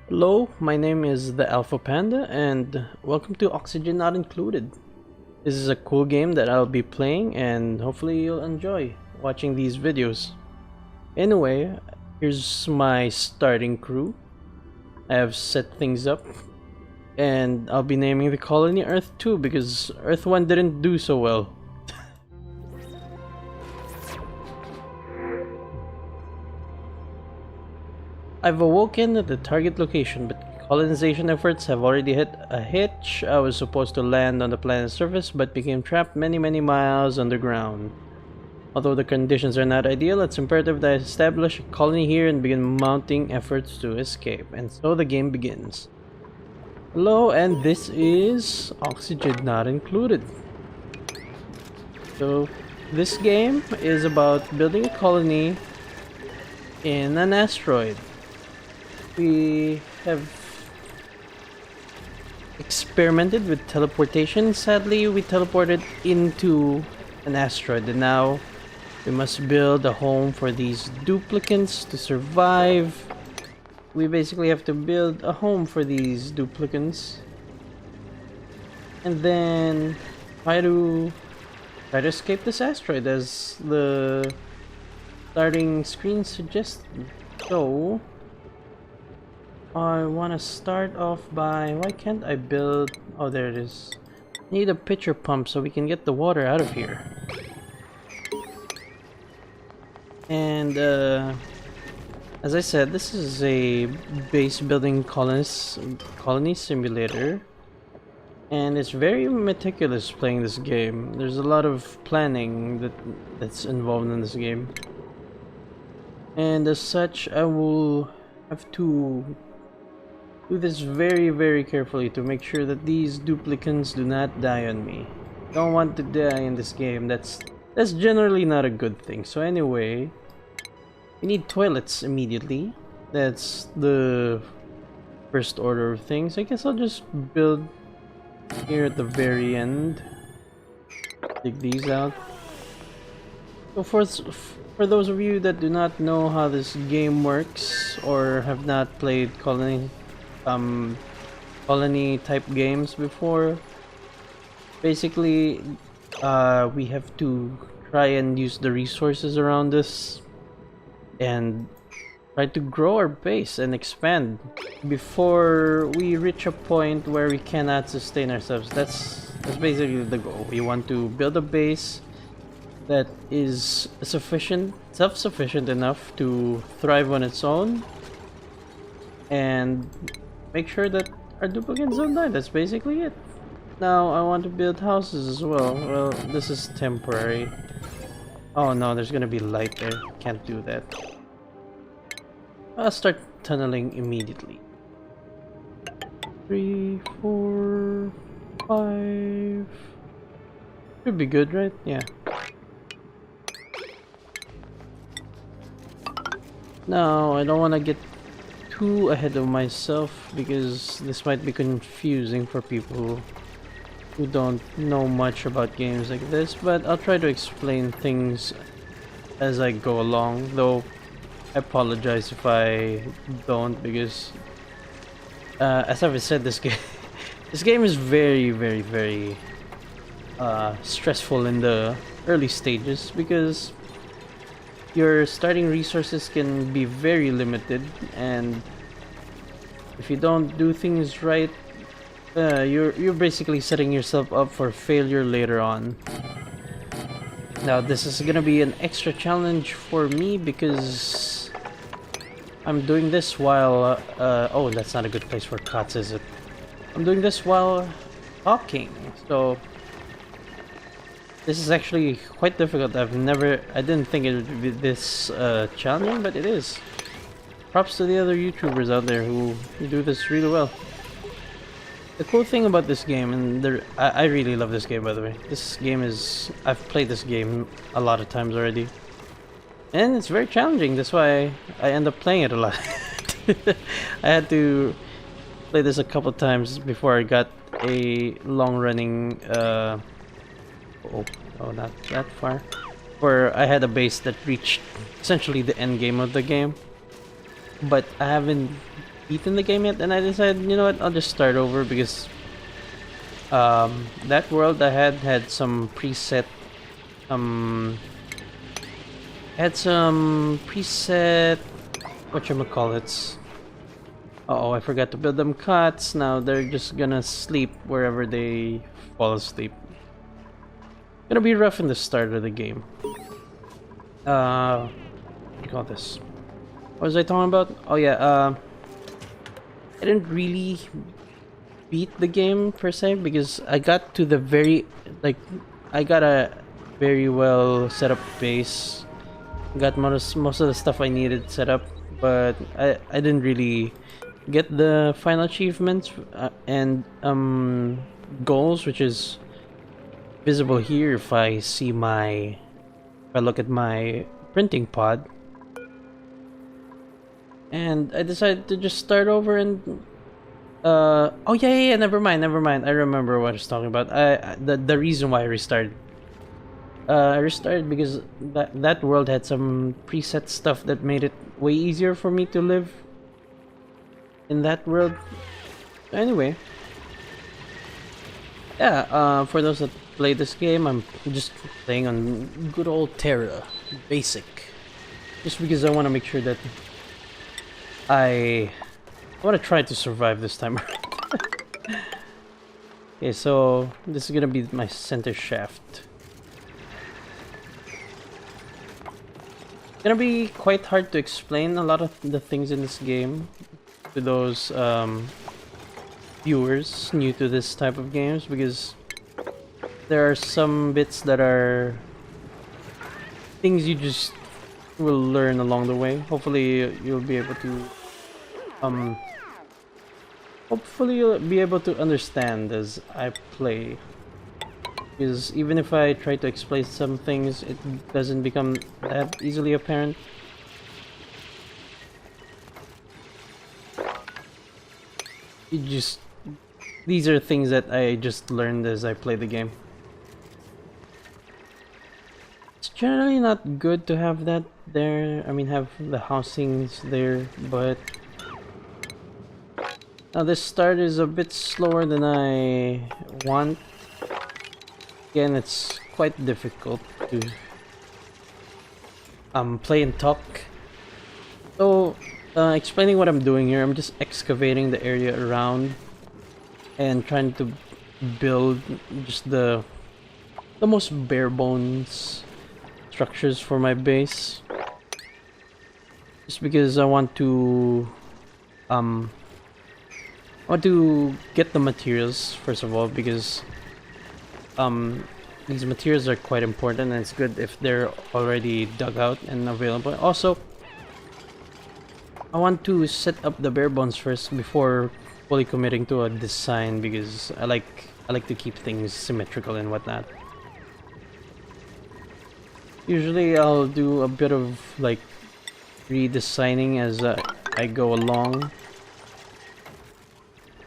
Hello, my name is the Alpha Panda and welcome to Oxygen Not Included. This is a cool game that I'll be playing and hopefully you'll enjoy watching these videos. Anyway, here's my starting crew. I have set things up and I'll be naming the colony Earth 2 because Earth 1 didn't do so well. I've awoken at the target location, but colonization efforts have already hit a hitch. I was supposed to land on the planet's surface, but became trapped many miles underground. Although the conditions are not ideal, it's imperative that I establish a colony here and begin mounting efforts to escape. And so the game begins. Hello, and this is Oxygen Not Included. So, this game is about building a colony in an asteroid. We have experimented with teleportation. Sadly, we teleported into an asteroid, and now we must build a home for these duplicants to survive. We basically have to build a home for these duplicants, and then try to escape this asteroid, as the starting screen suggested. So I want to start off by... why can't I build... oh, there it is. Need a pitcher pump so we can get the water out of here. And as I said, this is a base building colony simulator, and it's very meticulous playing this game. There's a lot of planning that's involved in this game, and as such I will have to do this very carefully to make sure that these duplicants do not die on me. Don't want to die in this game. That's generally not a good thing. So anyway, we need toilets immediately. That's the first order of things. I guess I'll just build here at the very end. Dig these out. So for those of you that do not know how this game works or have not played colony type games before, basically we have to try and use the resources around us and try to grow our base and expand before we reach a point where we cannot sustain ourselves. That's basically the goal. We want to build a base that is self-sufficient enough to thrive on its own, and make sure that our duplicants don't die. That's basically it. Now I want to build houses as well. Well, this is temporary. Oh no, there's gonna be light there. Can't do that. I'll start tunneling immediately. 3, 4, 5. Should be good, right? Yeah. Now I don't want to get too ahead of myself because this might be confusing for people who don't know much about games like this, but I'll try to explain things as I go along, though I apologize if I don't, because as I've said, this game is very stressful in the early stages, because your starting resources can be very limited, and if you don't do things right, you're basically setting yourself up for failure later on. Now this is gonna be an extra challenge for me because I'm doing this while oh, that's not a good place for cuts, is it? I'm doing this while talking, so this is actually quite difficult. I didn't think it would be this challenging, but it is. Props to the other YouTubers out there who do this really well. The cool thing about this game, and I really love this game, by the way. This game is... I've played this game a lot of times already, and it's very challenging. That's why I end up playing it a lot. I had to play this a couple times before I got a long-running oh, not that far, where I had a base that reached essentially the end game of the game. But I haven't beaten the game yet, and I decided, you know what, I'll just start over because that world I had some preset um whatchamacallits. Uh oh, I forgot to build them cots. Now they're just gonna sleep wherever they fall asleep. Gonna be rough in the start of the game. What do you call this? What was I talking about? Oh yeah, I didn't really beat the game per se because I got to the very like I got a very well set up base. Got most of the stuff I needed set up, but I didn't really get the final achievements and goals, which is visible here if I see my if I look at my printing pod. And I decided to just start over and oh yeah, never mind. I remember what I was talking about. The reason why I restarted. I restarted because that world had some preset stuff that made it way easier for me to live in that world. Anyway, yeah. For those that play this game, I'm just playing on good old Terra, basic, just because I want to make sure that I want to try to survive this time. Okay, so this is gonna be my center shaft. It's gonna be quite hard to explain a lot of the things in this game to those viewers new to this type of games because there are some bits that are things you just will learn along the way. Hopefully you'll be able to understand as I play. Because even if I try to explain some things, it doesn't become that easily apparent. These are things that I just learned as I play the game. It's generally not good to have that there, I mean have the housings there, but now this start is a bit slower than I want. Again, it's quite difficult to play and talk. So, explaining what I'm doing here, I'm just excavating the area around and trying to build just the most bare bones structures for my base. Just because I want to get the materials first of all, because these materials are quite important and it's good if they're already dug out and available. Also, I want to set up the bare bones first before fully committing to a design because I like to keep things symmetrical and whatnot. Usually I'll do a bit of like redesigning as I go along,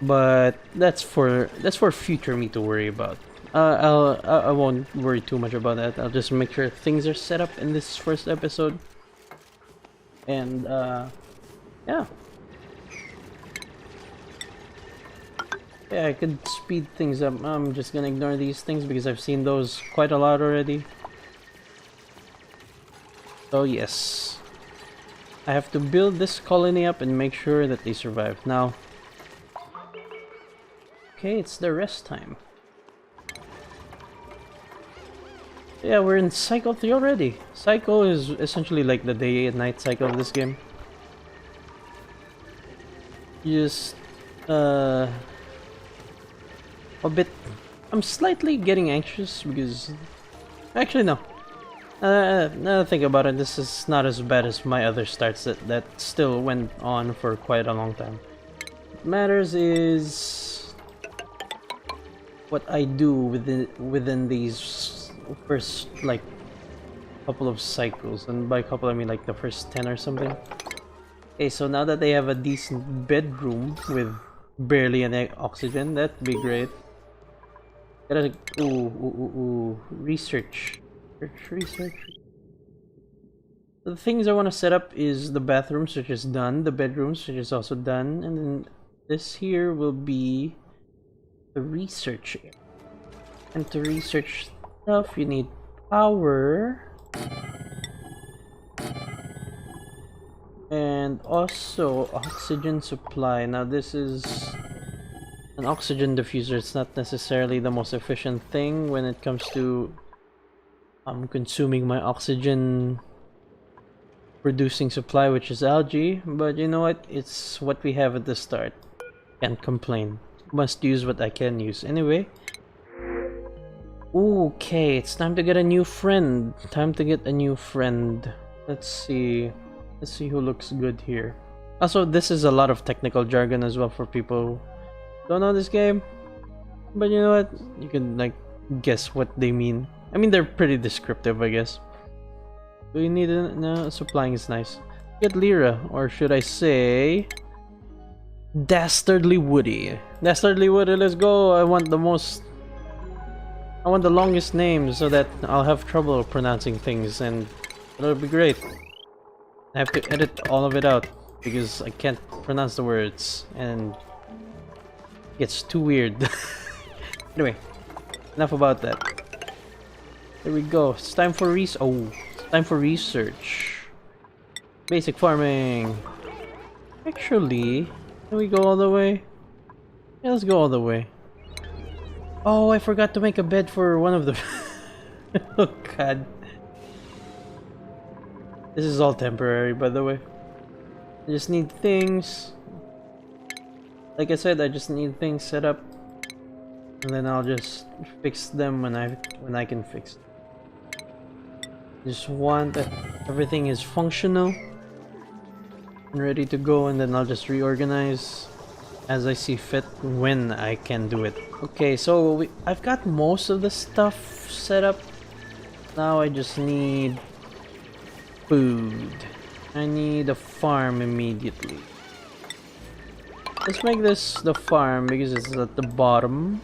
but that's for future me to worry about. I won't worry too much about that. I'll just make sure things are set up in this first episode, and yeah. Yeah, I could speed things up. I'm just gonna ignore these things because I've seen those quite a lot already. So yes, I have to build this colony up and make sure that they survive. Now, okay, it's the rest time. Yeah, we're in cycle 3 already. Cycle is essentially like the day and night cycle of this game. Just I'm slightly getting anxious because actually no. Now that I think about it, this is not as bad as my other starts that still went on for quite a long time. What matters is what I do within these first like couple of cycles, and by couple I mean like the first 10 or something. Okay, so now that they have a decent bedroom with barely any oxygen, that'd be great. Gotta research. The things I want to set up is the bathrooms, which is done, the bedrooms, which is also done, and then this here will be the research area. And to research stuff, you need power. And also oxygen supply. Now this is an oxygen diffuser. It's not necessarily the most efficient thing when it comes to consuming my oxygen producing supply, which is algae, but you know what? It's what we have at the start. Can't complain. Must use what I can use. Anyway. Okay, it's time to get a new friend. Time to get a new friend. Let's see. Let's see who looks good here. Also, this is a lot of technical jargon as well for people who don't know this game. But you know what? You can like guess what they mean. I mean, they're pretty descriptive, I guess. Do you need a... No, supplying is nice. Get Lyra, or should I say... Dastardly Woody. Dastardly Woody, let's go! I want the most... I want the longest name so that I'll have trouble pronouncing things, and it'll be great. I have to edit all of it out because I can't pronounce the words and it gets too weird. Anyway, enough about that. Here we go. It's time for time for research. Basic farming. Actually, can we go all the way? Yeah, let's go all the way. Oh, I forgot to make a bed for one of the... Oh god. This is all temporary, by the way. I just need things. Like I said, I just need things set up, and then I'll just fix them when I can fix them. Just want that everything is functional and ready to go, and then I'll just reorganize as I see fit when I can do it. Okay, so I've got most of the stuff set up. Now I just need food. I need a farm immediately. Let's make this the farm because it's at the bottom.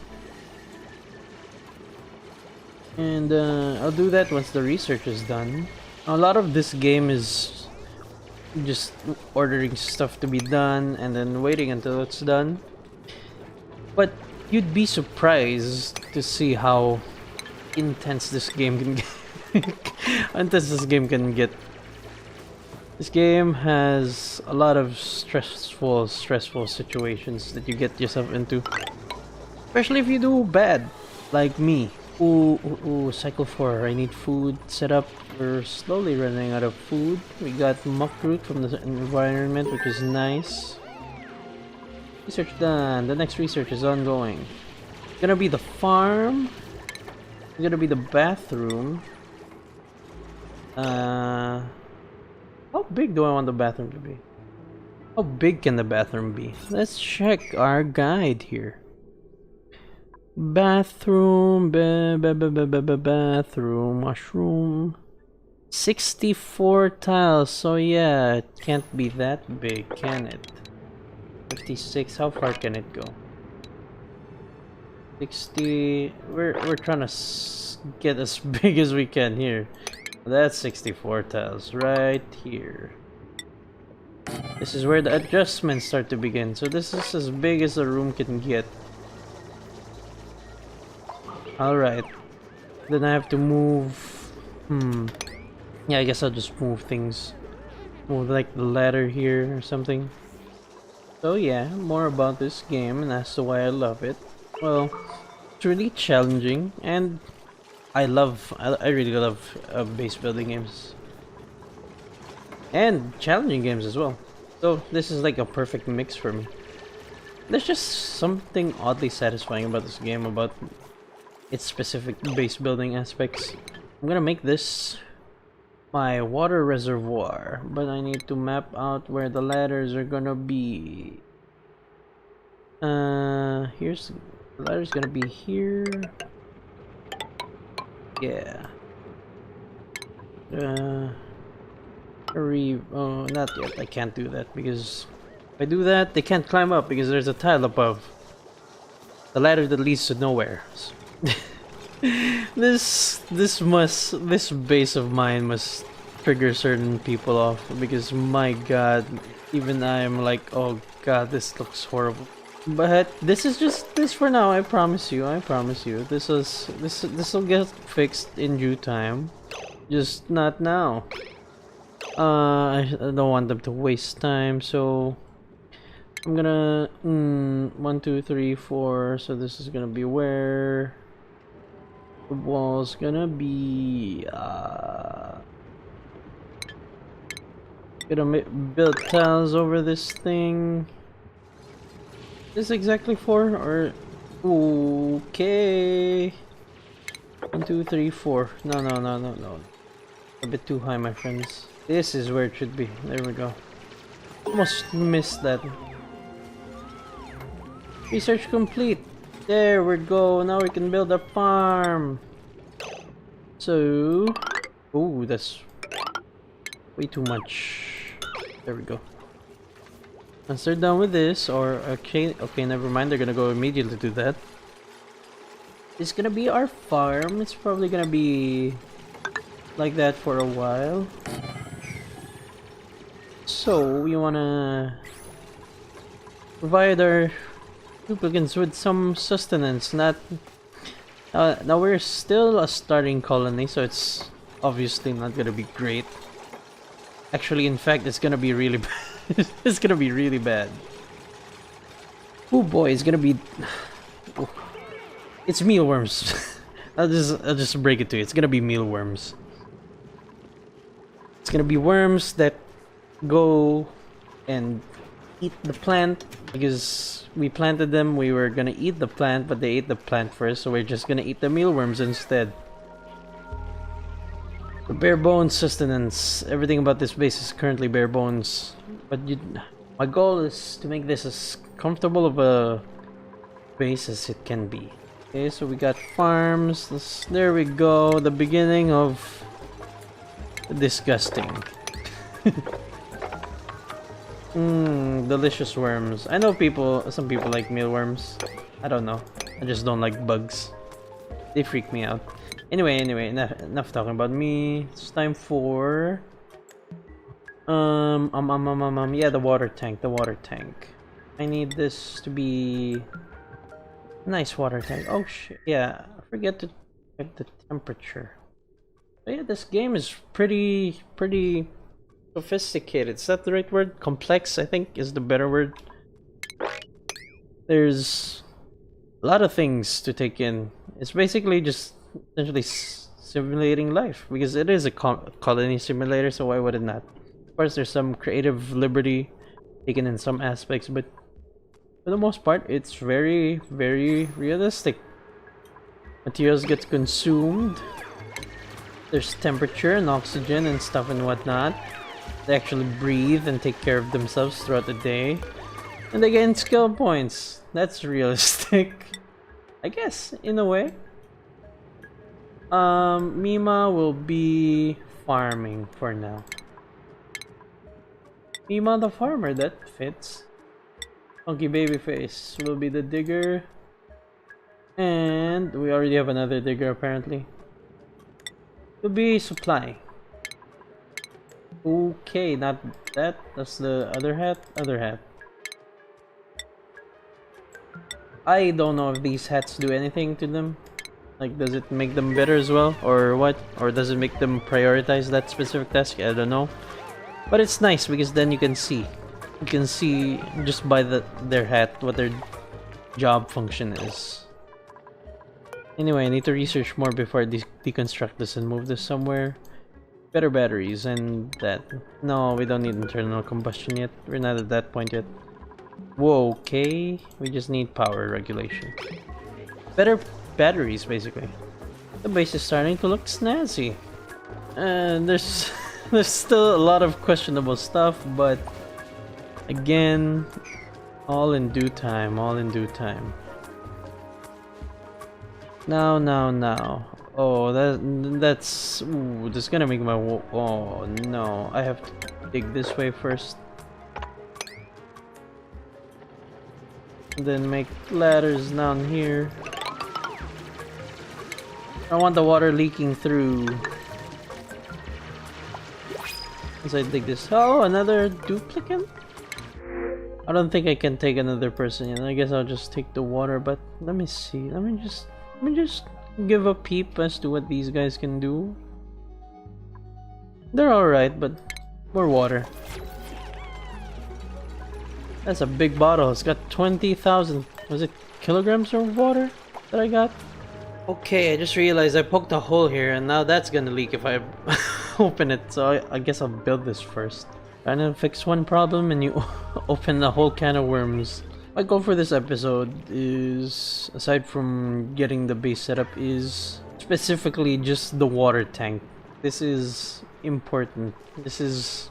And I'll do that once the research is done. A lot of this game is just ordering stuff to be done and then waiting until it's done. But you'd be surprised to see how intense this game can get. How intense this game can get. This game has a lot of stressful situations that you get yourself into. Especially if you do bad, like me. Ooh, cycle 4. I need food set up. We're slowly running out of food. We got muck root from the environment, which is nice. Research done. The next research is ongoing. It's gonna be the farm. It's gonna be the bathroom. How big do I want the bathroom to be? How big can the bathroom be? Let's check our guide here. Bathroom, bathroom, washroom. 64 tiles, so yeah, it can't be that big, can it? 56, how far can it go? 60, we're trying to get as big as we can here. That's 64 tiles right here. This is where the adjustments start to begin. So this is as big as the room can get. Alright. Then I have to move... Yeah, I guess I'll just move things. Move like the ladder here or something. So yeah, more about this game and as to why I love it. Well, it's really challenging and I really love base building games. And challenging games as well. So this is like a perfect mix for me. There's just something oddly satisfying about this game, about its specific base building aspects. I'm gonna make this my water reservoir, but I need to map out where the ladders are gonna be. Here's the ladder's gonna be here. Yeah. Oh, not yet. I can't do that because if I do that, they can't climb up because there's a tile above. The ladder that leads to nowhere. This base of mine must trigger certain people off because my god, even I am like, oh god, this looks horrible. But this is just this for now. I promise you. I promise you. This will get fixed in due time. Just not now. I don't want them to waste time, so I'm gonna 1, 2, 3, 4. So this is gonna be where the wall's gonna be. Gonna build tiles over this thing. Is this exactly 4 or okay? 1, 2, 3, 4. No. A bit too high, my friends. This is where it should be. There we go. Almost missed that. Research complete. There we go. Now we can build a farm. So, oh, that's way too much. There we go. Once they're done with this, or okay, never mind. They're gonna go immediately to that. It's gonna be our farm. It's probably gonna be like that for a while. So we wanna provide our duplicants with some sustenance. Not now we're still a starting colony, so it's obviously not gonna be great. Actually, in fact, it's gonna be really bad. It's gonna be really bad. Oh boy, it's gonna be. It's mealworms. I'll just break it to you. It's gonna be mealworms. It's gonna be worms that go and eat the plant because we planted them. We were gonna eat the plant, but they ate the plant first, so we're just gonna eat the mealworms instead. The bare bones sustenance. Everything about this base is currently bare bones, but my goal is to make this as comfortable of a base as it can be. Okay, so we got farms. There we go. The beginning of disgusting. Delicious worms. I know some people like mealworms. I don't know. I just don't like bugs. They freak me out. Anyway, enough talking about me. It's time for yeah, the water tank. I need this to be a nice water tank. Oh shit. Yeah, I forget to check the temperature. But yeah, this game is pretty sophisticated. Is that the right word? Complex, I think, is the better word. There's a lot of things to take in. It's basically just essentially simulating life because it is a colony simulator, so why would it not? Of course, there's some creative liberty taken in some aspects, but for the most part, it's very realistic. Materials get consumed. There's temperature and oxygen and stuff and whatnot. They actually breathe and take care of themselves throughout the day. And they gain skill points. That's realistic. I guess, in a way. Mima will be farming for now. Mima the farmer, that fits. Funky Babyface will be the digger. And we already have another digger apparently. Will be supply. Okay, not that. That's the other hat. I don't know if these hats do anything to them. Like, does it make them better as well, or what? Or does it make them prioritize that specific task? I don't know. But it's nice because then you can see. You can see just by their hat what their job function is. Anyway, I need to research more before I deconstruct this and move this somewhere. Better batteries and that. No, we don't need internal combustion yet. We're not at that point yet. Whoa, okay. We just need power regulation. Better batteries, basically. The base is starting to look snazzy. And there's still a lot of questionable stuff, but again, all in due time, Now. Oh, that's ooh, that's gonna make my oh no, I have to dig this way first. And then make ladders down here. I want the water leaking through. once I dig this. Oh, another duplicant? I don't think I can take another person yet. I guess I'll just take the water, but let me see. Let me just give a peep as to what these guys can do. They're alright, but more water. That's a big bottle. It's got 20,000. Was it kilograms of water that I got? Okay, I just realized I poked a hole here, and now that's gonna leak if I open it. So I guess I'll build this first. Trying to fix one problem, and you open a whole can of worms. My goal for this episode is, aside from getting the base setup, is specifically just the water tank. This is important. This is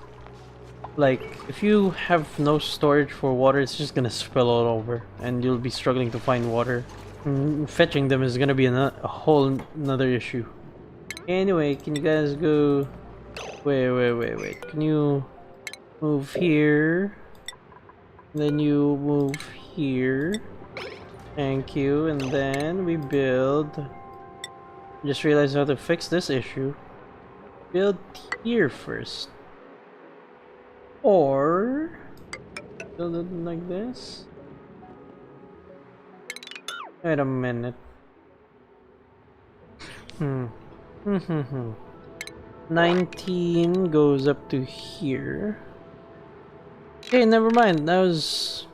like, if you have no storage for water, it's just gonna spill all over, and you'll be struggling to find water. Fetching them is gonna be a whole another issue. Anyway, can you guys go... Wait. Can you move here? Then you move here. Thank you. And then we build... Just realized how to fix this issue. Build here first. Or... build it like this. Wait a minute. 19 goes up to here. Okay, never mind. That was...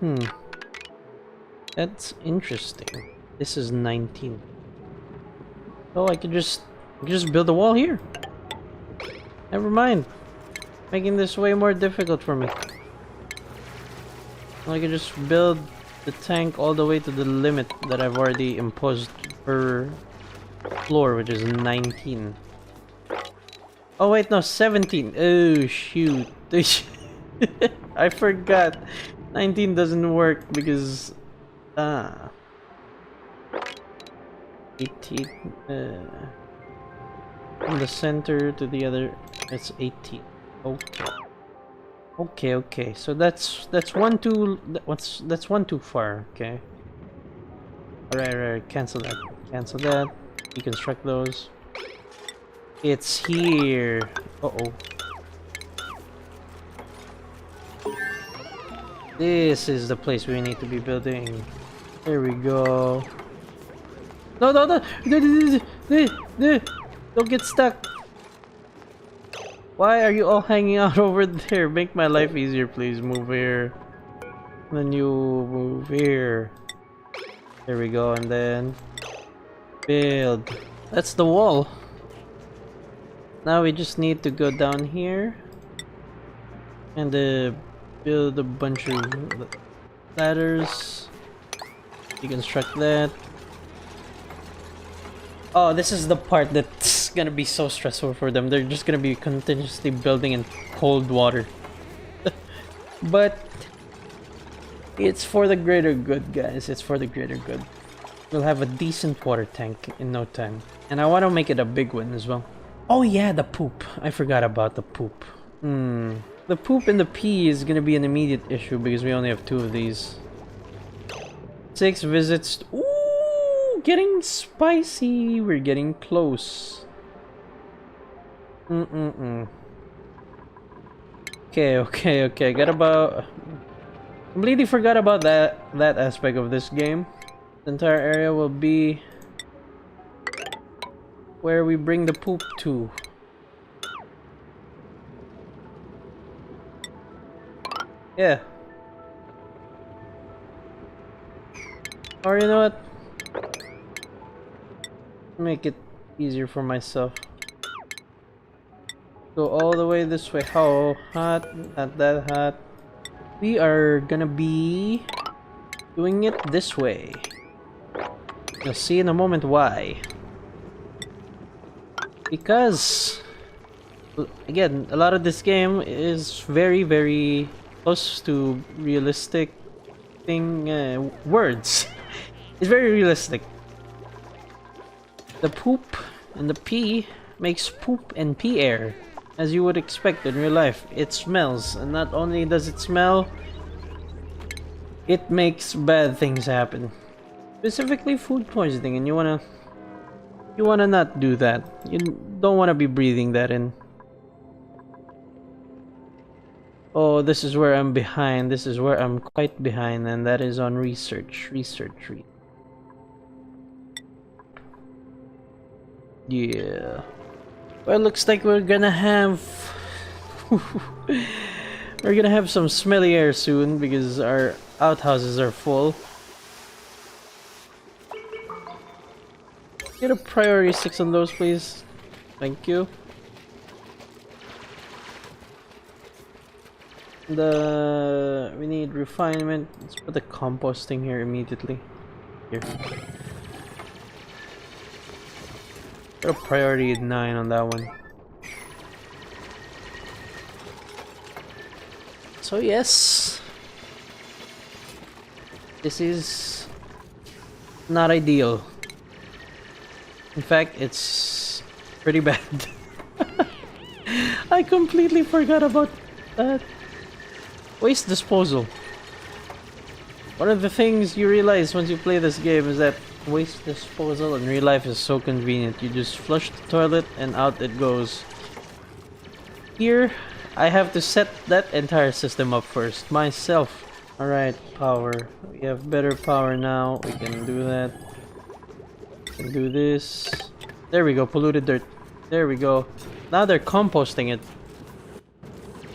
That's interesting. This is 19. Oh, I could just build a wall here. Never mind. Making this way more difficult for me. I could just build the tank all the way to the limit that I've already imposed per floor, which is 19. Oh wait, no, 17. Oh shoot. I forgot. 19 doesn't work because... 18. From the center to the other, it's 18. Okay. So that's one too... That's one too far. Okay. Alright. Cancel that. Deconstruct those. It's here. Uh-oh. This is the place we need to be building. There we go. No. Don't get stuck. Why are you all hanging out over there? Make my life easier, please. Move here. Then you move here. There we go, and then build. That's the wall. Now we just need to go down here and build a bunch of ladders. Deconstruct that. Oh, this is the part that's gonna be so stressful for them. They're just gonna be continuously building in cold water. But it's for the greater good, guys. It's for the greater good. We'll have a decent water tank in no time. And I want to make it a big one as well. Oh yeah, the poop. I forgot about the poop. The poop and the pee is gonna be an immediate issue because we only have 2 of these. 6 visits. Ooh, getting spicy. We're getting close. Okay. Got about... Completely forgot about that aspect of this game. The entire area will be where we bring the poop to. Yeah. Or you know what? Make it easier for myself. Go all the way this way. How hot? Not that hot. We are gonna be doing it this way. You'll see in a moment why. Because, again, a lot of this game is very, very close to realistic words. It's very realistic. The poop and the pee makes poop and pee air, as you would expect in real life. It smells, and not only does it smell, it makes bad things happen. Specifically food poisoning, and you wanna not do that. You don't wanna be breathing that in. Oh, this is where I'm behind. This is where I'm quite behind, and that is on research. Yeah. Well, looks like we're gonna have we're gonna have some smelly air soon because our outhouses are full. Get a priority 6 on those, please. Thank you. We need refinement. Let's put the composting here immediately. Here. Put a priority 9 on that one. So yes, this is not ideal. In fact, it's pretty bad. I completely forgot about that. Waste disposal. One of the things you realize once you play this game is that waste disposal in real life is so convenient. You just flush the toilet and out it goes. Here, I have to set that entire system up first, myself. Alright, power. We have better power now. We can do that. We can do this. There we go, polluted dirt. There we go. Now they're composting it.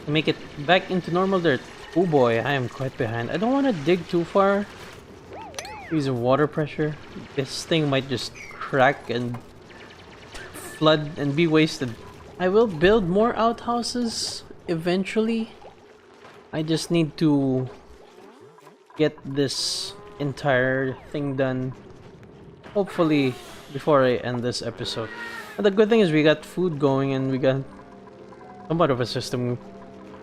Make it back into normal dirt. Oh boy, I am quite behind. I don't want to dig too far. Use water pressure. This thing might just crack and flood and be wasted. I will build more outhouses eventually. I just need to get this entire thing done. Hopefully before I end this episode. And the good thing is we got food going and we got somewhat of a system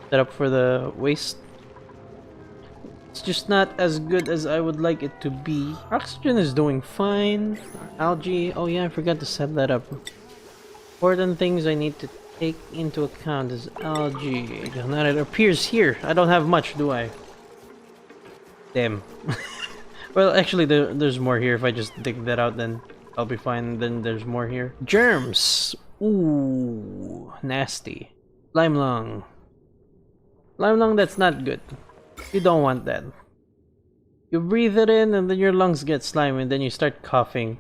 set up for the waste. It's just not as good as I would like it to be. Oxygen is doing fine. Algae, oh yeah, I forgot to set that up. Important things I need to take into account is algae. Now it appears here. I don't have much, do I? Damn. Well, actually, there's more here. If I just dig that out, then I'll be fine. Then there's more here. Germs! Ooh, nasty. Lime lung. Lime lung, that's not good. You don't want that. You breathe it in and then your lungs get slimy and then you start coughing.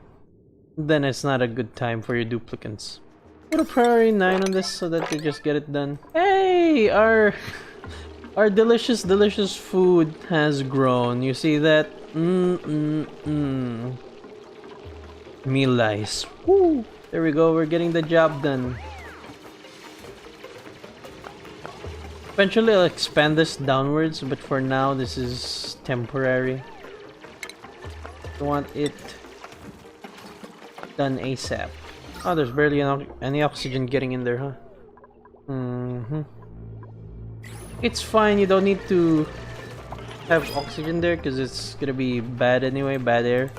Then it's not a good time for your duplicants. Put a priority 9 on this so that they just get it done. Hey! Our delicious food has grown. You see that? Meal lice. Woo! There we go, we're getting the job done. Eventually I'll expand this downwards, but for now this is temporary. I want it done ASAP. Oh, there's barely any oxygen getting in there, huh? It's fine, you don't need to have oxygen there because it's gonna be bad anyway, bad air.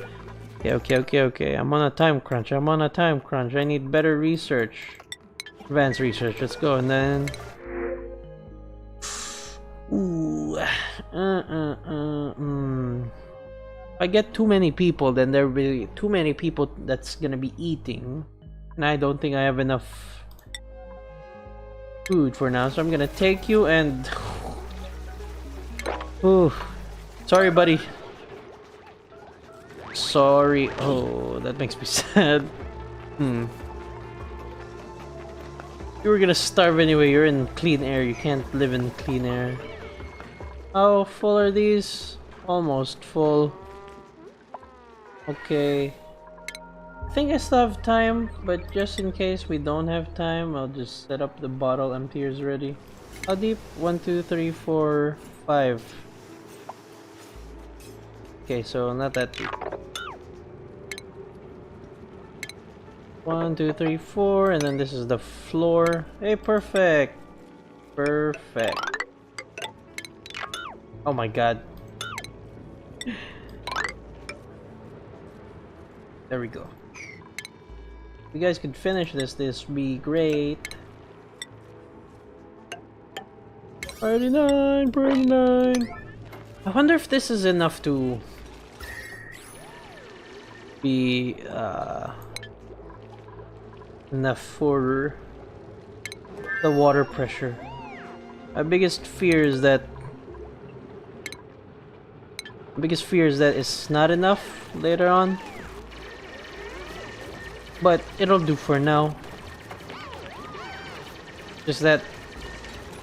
Okay. I'm on a time crunch. I need better research. Advanced research, let's go, and then... Ooh. If I get too many people, then there will be too many people that's gonna be eating. And I don't think I have enough food for now, so I'm gonna take you and... Ooh. Sorry, buddy. Sorry. Oh, that makes me sad. You were gonna starve anyway. You're in clean air. You can't live in clean air. How full are these? Almost full. Okay. I think I still have time, but just in case we don't have time, I'll just set up the bottle emptiers ready. How deep? 1, 2, 3, 4, 5. Okay, so not that deep. 1, 2, 3, 4, and then this is the floor. Hey, perfect. Perfect. Oh my god. There we go. If you guys could finish this would be great. 39. I wonder if this is enough to be enough for the water pressure. My biggest fear is that it's not enough later on. But it'll do for now. Just that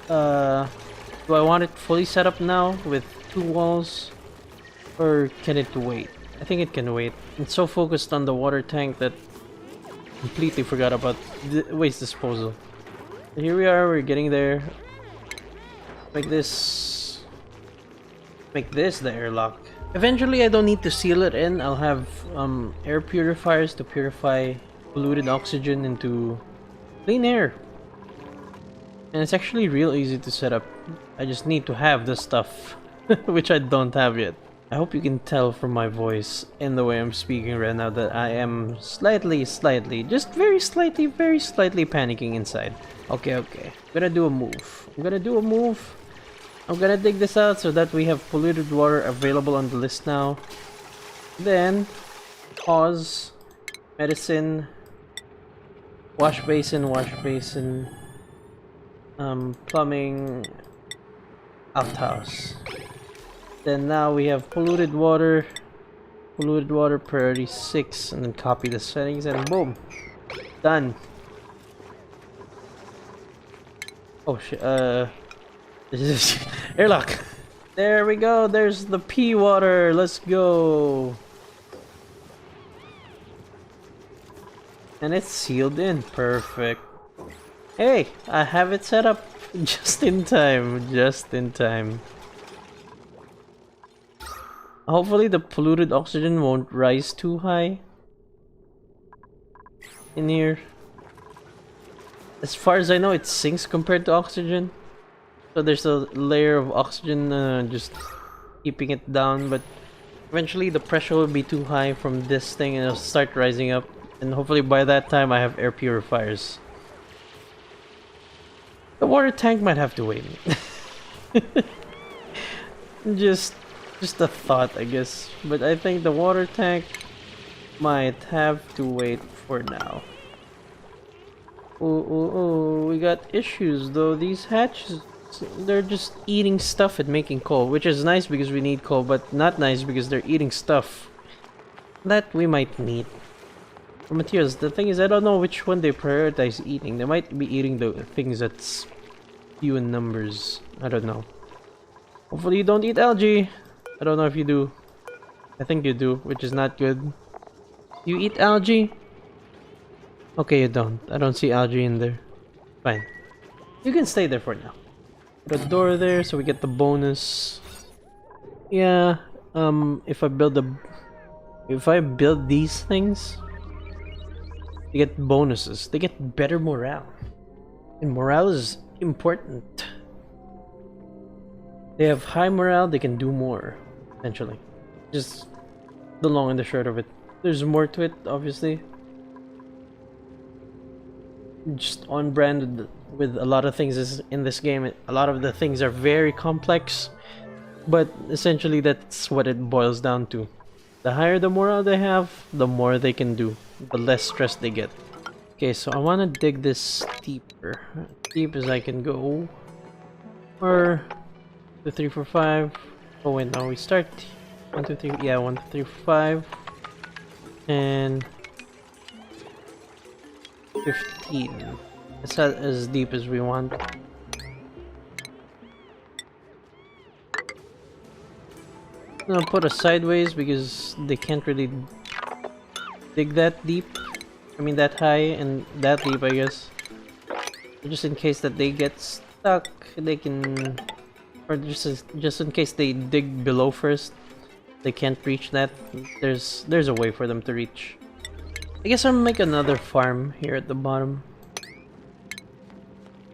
do I want it fully set up now with 2 walls? Or can it wait? I think it can wait. It's so focused on the water tank that completely forgot about the waste disposal. So here we are, we're getting there. Make this the airlock. Eventually I don't need to seal it in. I'll have air purifiers to purify polluted oxygen into clean air. And it's actually real easy to set up. I just need to have the stuff, which I don't have yet. I hope you can tell from my voice and the way I'm speaking right now that I am slightly, just very slightly panicking inside. Okay. I'm gonna do a move. I'm gonna dig this out so that we have polluted water available on the list now. Then, pause, medicine, wash basin, plumbing, outhouse. Then now we have polluted water priority 6, and then copy the settings and boom, done. Oh shit, this is airlock. There we go, there's the pea water, let's go. And it's sealed in, perfect. Hey, I have it set up just in time. Hopefully the polluted oxygen won't rise too high in here. As far as I know, it sinks compared to oxygen. So there's a layer of oxygen just keeping it down, but eventually the pressure will be too high from this thing and it'll start rising up. And hopefully by that time I have air purifiers. The water tank might have to wait. Just a thought, I guess. But I think the water tank might have to wait for now. Oh, we got issues though. These hatches, they're just eating stuff and making coal, which is nice because we need coal, but not nice because they're eating stuff that we might need. For materials, the thing is, I don't know which one they prioritize eating. They might be eating the things that's few in numbers. I don't know. Hopefully you don't eat algae. I don't know if you do. I think you do, which is not good. You eat algae? Okay, you don't. I don't see algae in there. Fine. You can stay there for now. Put a door there so we get the bonus. Yeah, if I build these things, they get bonuses. They get better morale. And morale is important. They have high morale, they can do more, essentially. Just the long and the short of it. There's more to it, obviously. Just on brand with a lot of things in this game. A lot of the things are very complex, but essentially that's what it boils down to. The higher the morale they have, the more they can do, the less stress they get. Okay, so I want to dig this deeper. Deep as I can go. Or 2, 3, 4, 5. Oh wait, no, we start 1, 2, 3. Yeah, 1, 2, 3, 4, 5. And 15. It's not as deep as we want. I'm gonna put a sideways because they can't really dig that deep. I mean that high and that deep, I guess. Just in case that they get stuck, they can, or just in case they dig below first, they can't reach that. There's a way for them to reach. I guess I'll make another farm here at the bottom.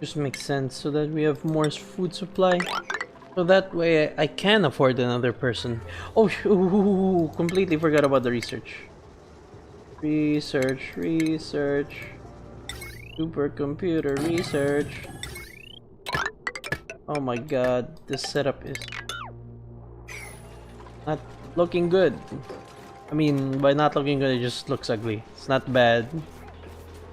Just makes sense so that we have more food supply. So that way I can afford another person. Oh, completely forgot about the research. Research. Supercomputer research. Oh my god, this setup is not looking good. I mean, by not looking good, it just looks ugly. It's not bad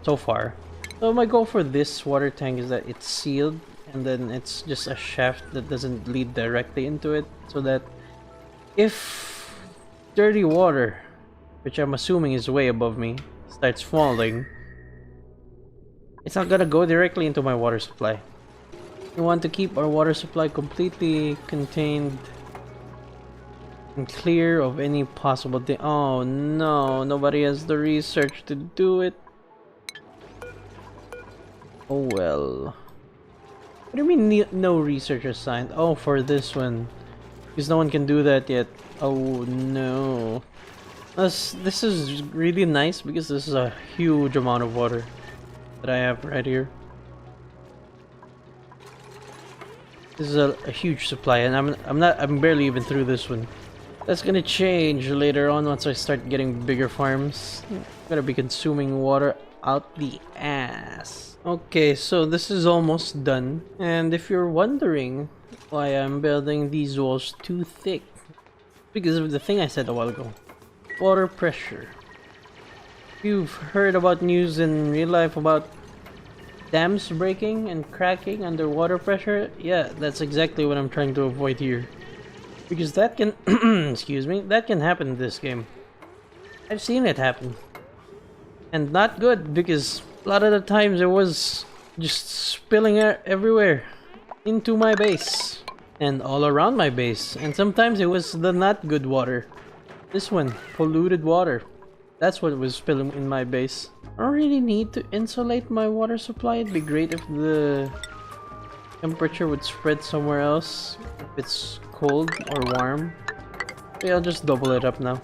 so far. So my goal for this water tank is that it's sealed and then it's just a shaft that doesn't lead directly into it, so that if dirty water, which I'm assuming is way above me, starts falling, it's not gonna go directly into my water supply. We want to keep our water supply completely contained and clear of any possible thing. Oh no, nobody has the research to do it. Oh well. What do you mean no research assigned? Oh, for this one. Because no one can do that yet. Oh no. This is really nice because this is a huge amount of water that I have right here. This is a huge supply, and I'm barely even through this one. That's gonna change later on once I start getting bigger farms. I'm gonna be consuming water out the ass. Okay, so this is almost done, and if you're wondering why I'm building these walls too thick, because of the thing I said a while ago. Water pressure. You've heard about news in real life about dams breaking and cracking under water pressure? Yeah, that's exactly what I'm trying to avoid here. Because that can, excuse me, that can happen in this game. I've seen it happen. And not good, because a lot of the times it was just spilling everywhere into my base. And all around my base. And sometimes it was the not good water. This one, polluted water. That's what was spilling in my base. I don't really need to insulate my water supply. It'd be great if the temperature would spread somewhere else. If it's cold or warm. Yeah, I'll just double it up now.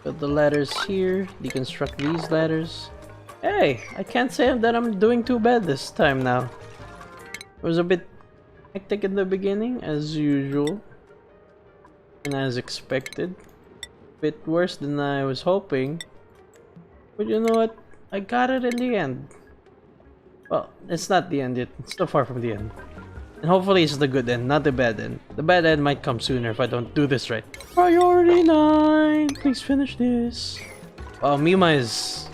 Put the ladders here. Deconstruct these ladders. Hey, I can't say that I'm doing too bad this time now. It was a bit hectic in the beginning, as usual. And as expected. Bit worse than I was hoping. But you know what? I got it in the end. Well, it's not the end yet. It's still far from the end. And hopefully it's the good end, not the bad end. The bad end might come sooner if I don't do this right. Priority 9! Please finish this. Oh, Mima is...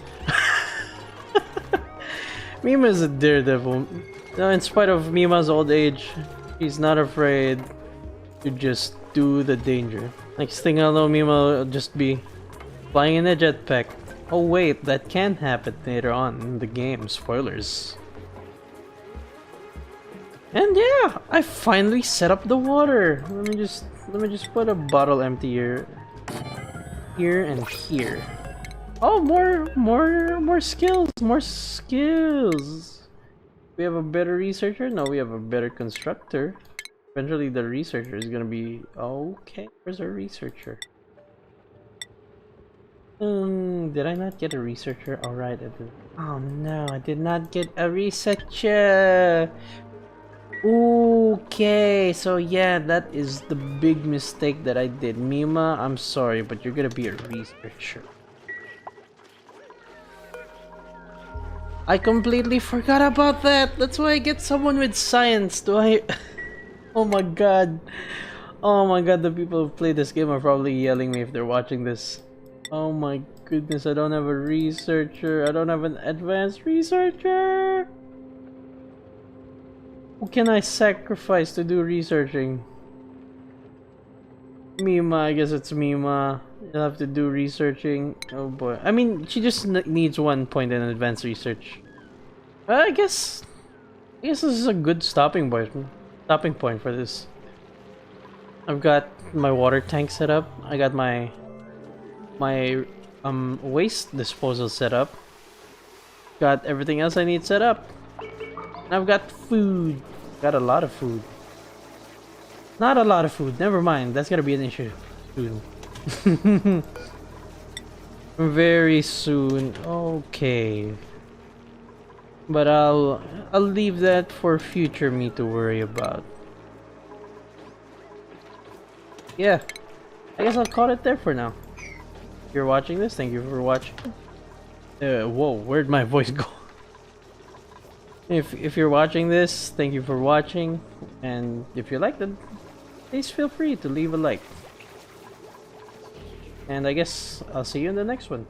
Mima is a daredevil. No, in spite of Mima's old age, she's not afraid to just do the danger. Next thing I'll know, Mima will just be flying in a jetpack. Oh wait, that can happen later on in the game. Spoilers. And yeah, I finally set up the water. Let me just put a bottle empty here and here. Oh, more skills, more skills. We have a better researcher. No, we have a better constructor. Eventually, the researcher is gonna be okay. Where's our researcher? Did I not get a researcher? All right, I did. Oh no, I did not get a researcher. Okay, so yeah, that is the big mistake that I did. Mima, I'm sorry, but you're gonna be a researcher. I completely forgot about that. That's why I get someone with science. Do I? Oh my god. Oh my god, the people who play this game are probably yelling me if they're watching this. Oh my goodness, I don't have a researcher. I don't have an advanced researcher. Who can I sacrifice to do researching? Mima, I guess it's Mima. You'll have to do researching. Oh boy. I mean, she just needs 1 point in advanced research. I guess this is a good stopping point for this. I've got my water tank set up. I got my waste disposal set up. Got everything else I need set up. And I've got food. Got a lot of food. Not a lot of food. Never mind. That's gonna be an issue soon. Very soon. Okay. But I'll leave that for future me to worry about. Yeah. I guess I'll call it there for now. If you're watching this, thank you for watching. Whoa, where'd my voice go? If you're watching this, thank you for watching. And if you liked it, please feel free to leave a like. And I guess I'll see you in the next one.